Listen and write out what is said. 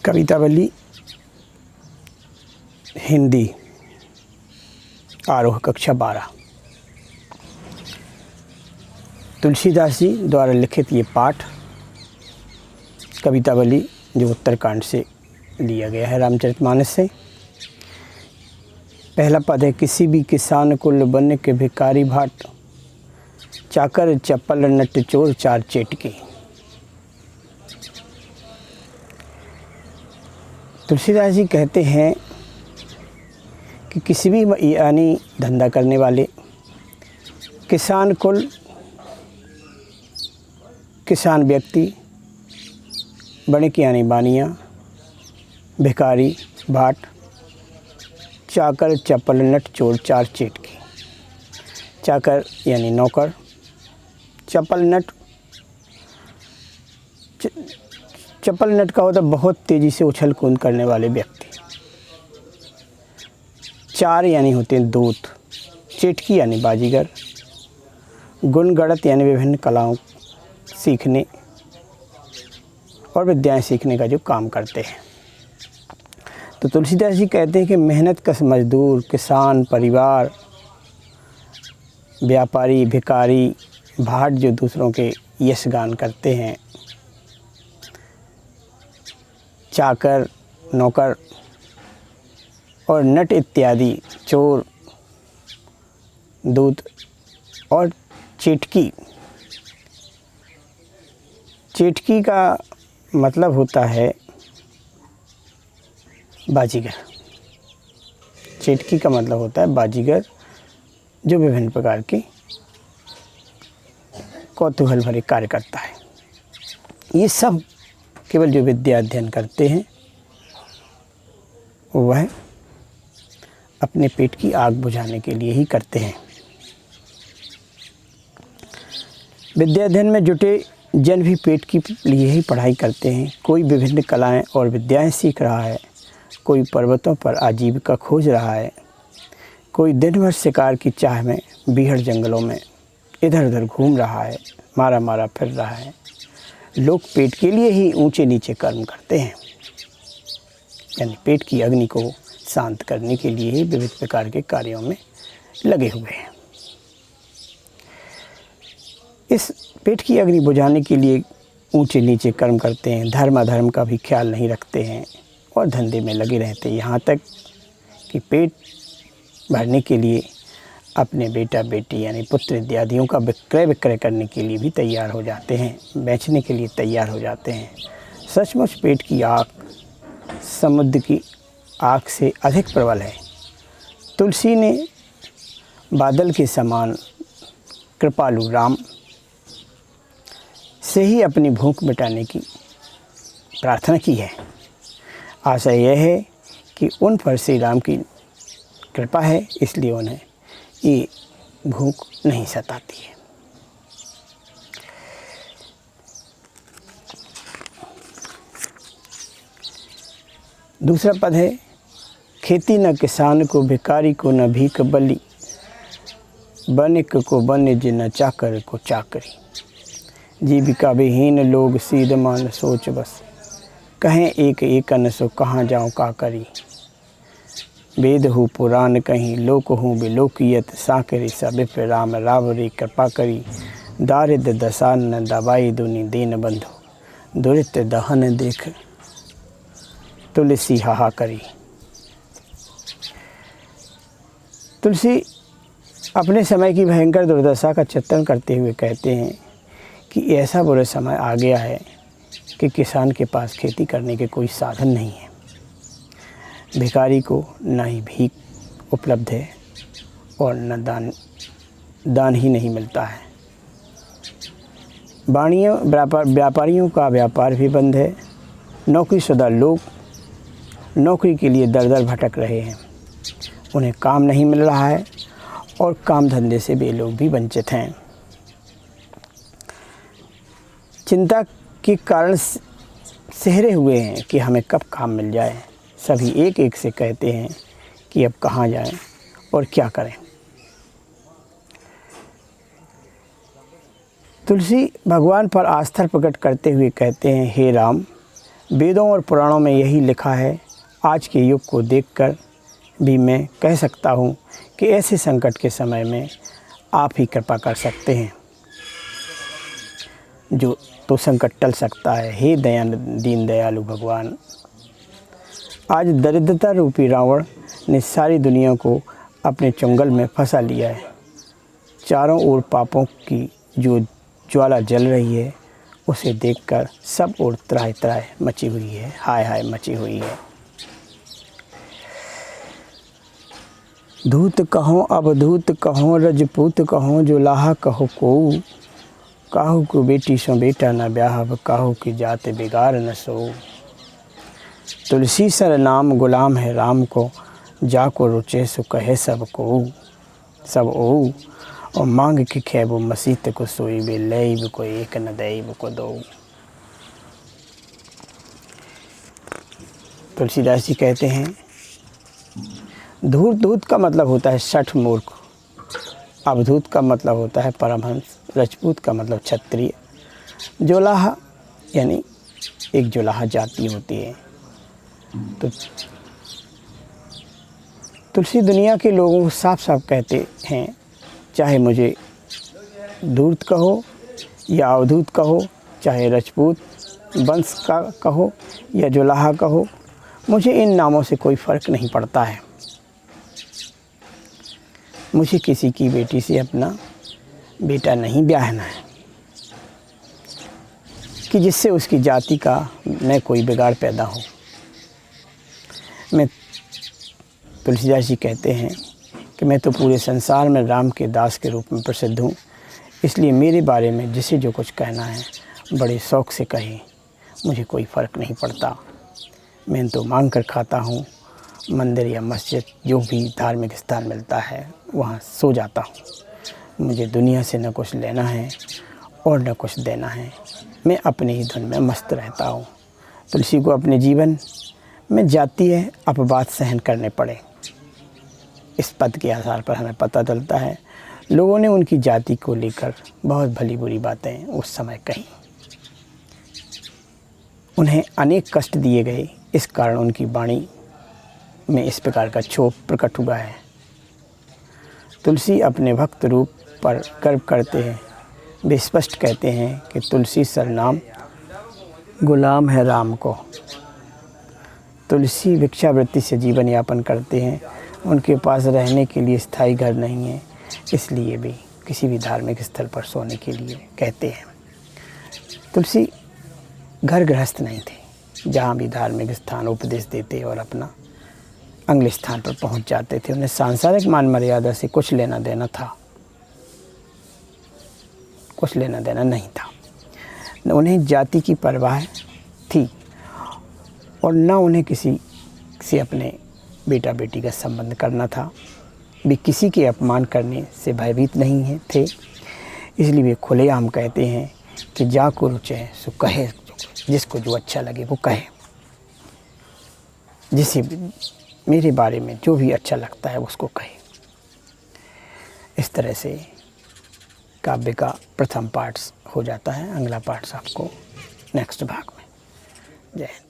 कवितावली हिंदी आरोह कक्षा 12। तुलसीदास जी द्वारा लिखित ये पाठ कवितावली जो उत्तरकांड से लिया गया है, रामचरितमानस से। पहला पद है, किसी भी किसान कुल बन के भिखारी भाट, चाकर चप्पल नट चोर चार चेटके। तुलसीदास जी कहते हैं कि किसी भी यानी धंधा करने वाले, किसान कुल, किसान व्यक्ति, बणिक यानी बानिया, भिखारी भाट, चाकर चप्पल नट चोर चार चेटके। चाकर यानी नौकर, चप्पल नट, चप्पल नट का होता बहुत तेज़ी से उछल कूद करने वाले व्यक्ति। चार यानी होते हैं दूत, चेटकी यानी बाजीगर, गुणगणत यानी विभिन्न कलाओं सीखने और विद्याएं सीखने का जो काम करते हैं। तो तुलसीदास जी कहते हैं कि मेहनत कश मजदूर, किसान, परिवार, व्यापारी, भिखारी, भाट जो दूसरों के यशगान करते हैं, चाकर, नौकर और नट इत्यादि चोर, दूत और चेटकी। चेटकी का मतलब होता है बाजीगर। चेटकी का मतलब होता है बाजीगर जो विभिन्न प्रकार के कौतूहल भरे कार्य करता है। ये सब केवल जो विद्या अध्ययन करते हैं वह अपने पेट की आग बुझाने के लिए ही करते हैं। विद्या अध्ययन में जुटे जन भी पेट के लिए ही पढ़ाई करते हैं। कोई विभिन्न कलाएं और विद्याएं सीख रहा है, कोई पर्वतों पर आजीविका खोज रहा है, कोई दिन भर शिकार की चाह में बीहड़ जंगलों में इधर उधर घूम रहा है, मारा मारा फिर रहा है। लोग पेट के लिए ही ऊंचे नीचे कर्म करते हैं, यानी पेट की अग्नि को शांत करने के लिए ही विविध प्रकार के कार्यों में लगे हुए हैं। इस पेट की अग्नि बुझाने के लिए ऊंचे नीचे कर्म करते हैं, धर्म अधर्म का भी ख्याल नहीं रखते हैं और धंधे में लगे रहते हैं। यहाँ तक कि पेट भरने के लिए अपने बेटा बेटी यानी पुत्र इत्यादियों का विक्रय करने के लिए भी तैयार हो जाते हैं, बेचने के लिए तैयार हो जाते हैं। सचमुच पेट की आग समुद्र की आग से अधिक प्रबल है। तुलसी ने बादल के समान कृपालु राम से ही अपनी भूख मिटाने की प्रार्थना की है। आशा यह है कि उन पर श्री राम की कृपा है, इसलिए उन्हें ये भूख नहीं सताती है। दूसरा पद है, खेती न किसान को, भिखारी को न भीख बली, बनिक को बनिज न चाकर को चाकरी। जीविका विहीन लोग सीध मान सोच बस, कहें एक एकन सो कहाँ जाऊँ का करी। वेद हूँ पुराण कहीं, लोक हूँ बिलोकियत, साकरी सब राम रावरी कृपा करी। दारिद्र दशान दवाई दुनि दीन बंधु, दुरित दहन देख तुलसी हाहा करी। तुलसी अपने समय की भयंकर दुर्दशा का चित्रण करते हुए कहते हैं कि ऐसा बुरा समय आ गया है कि किसान के पास खेती करने के कोई साधन नहीं है, भिखारी को न ही भीख उपलब्ध है और न दान ही नहीं मिलता है। व्यापारियों का व्यापार भी बंद है। नौकरीशुदा लोग नौकरी के लिए दर दर भटक रहे हैं, उन्हें काम नहीं मिल रहा है और काम धंधे से वे लोग भी वंचित हैं। चिंता के कारण सहरे हुए हैं कि हमें कब काम मिल जाए। सभी एक एक से कहते हैं कि अब कहाँ जाएं और क्या करें। तुलसी भगवान पर आस्था प्रकट करते हुए कहते हैं, हे राम, वेदों और पुराणों में यही लिखा है। आज के युग को देखकर भी मैं कह सकता हूँ कि ऐसे संकट के समय में आप ही कृपा कर सकते हैं, जो तो संकट टल सकता है। हे दीन दयालु भगवान, आज दरिद्रता रूपी रावण ने सारी दुनिया को अपने चंगुल में फंसा लिया है। चारों ओर पापों की जो ज्वाला जल रही है, उसे देखकर सब ओर त्राहि त्राहि मची हुई है, हाय हाय मची हुई है। धूत कहो अवधूत कहो रजपूत कहो जुलाहा कहो कोऊ, काहू को बेटी सो बेटा न ब्याह, काहू की जात बिगाड़ न सो। तुलसी सर नाम गुलाम है राम को, जाको रुचे सो कहे सब को। सब ओ और मांग के खेबो मसीत को सोई, बे लईब को एक न दैब को दो। तुलसीदास जी कहते हैं, धूर्त धूत का मतलब होता है शठ मूर्ख, अवधूत का मतलब होता है परमहंस, रजपूत का मतलब क्षत्रिय, जोलाहा यानी एक जोलाहा जाति होती है। तो तुलसी दुनिया के लोगों को साफ साफ कहते हैं, चाहे मुझे धूर्त कहो या अवधूत कहो, चाहे रजपूत वंश का कहो या जोलाहा कहो, मुझे इन नामों से कोई फ़र्क नहीं पड़ता है। मुझे किसी की बेटी से अपना बेटा नहीं ब्याहना है कि जिससे उसकी जाति का न कोई बिगाड़ पैदा हो। मैं तुलसीदास जी कहते हैं कि मैं तो पूरे संसार में राम के दास के रूप में प्रसिद्ध हूँ, इसलिए मेरे बारे में जिसे जो कुछ कहना है बड़े शौक़ से कहे, मुझे कोई फ़र्क नहीं पड़ता। मैं तो मांग कर खाता हूँ, मंदिर या मस्जिद जो भी धार्मिक स्थान मिलता है वहाँ सो जाता हूँ। मुझे दुनिया से न कुछ लेना है और न कुछ देना है, मैं अपनी ही धुन में मस्त रहता हूँ। तुलसी को अपने जीवन में जाती है अपवाद सहन करने पड़े, इस पद के आधार पर हमें पता चलता है लोगों ने उनकी जाति को लेकर बहुत भली बुरी बातें उस समय कही। उन्हें अनेक कष्ट दिए गए, इस कारण उनकी वाणी में इस प्रकार का क्षोभ प्रकट हुआ है। तुलसी अपने भक्त रूप पर गर्व करते हैं। वे स्पष्ट कहते हैं कि तुलसी सरनाम गुलाम है राम को। तुलसी भिक्षावृत्ति से जीवन यापन करते हैं, उनके पास रहने के लिए स्थायी घर नहीं है, इसलिए भी किसी भी धार्मिक स्थल पर सोने के लिए कहते हैं। तुलसी घर गृहस्थ नहीं थे, जहाँ भी धार्मिक स्थान उपदेश देते और अपना अगले स्थान पर पहुँच जाते थे। उन्हें सांसारिक मान मर्यादा से कुछ लेना देना था, कुछ लेना देना नहीं था। उन्हें जाति की परवाह थी और न उन्हें किसी से अपने बेटा बेटी का संबंध करना था। वे किसी के अपमान करने से भयभीत नहीं थे, इसलिए वे खुलेआम कहते हैं कि जाको रुचे सो कहे, जिसको जो अच्छा लगे वो कहे, जिसे मेरे बारे में जो भी अच्छा लगता है उसको कहे। इस तरह से काव्य का प्रथम पार्ट हो जाता है। अगला पार्ट आपको नेक्स्ट भाग में। जय हिंद।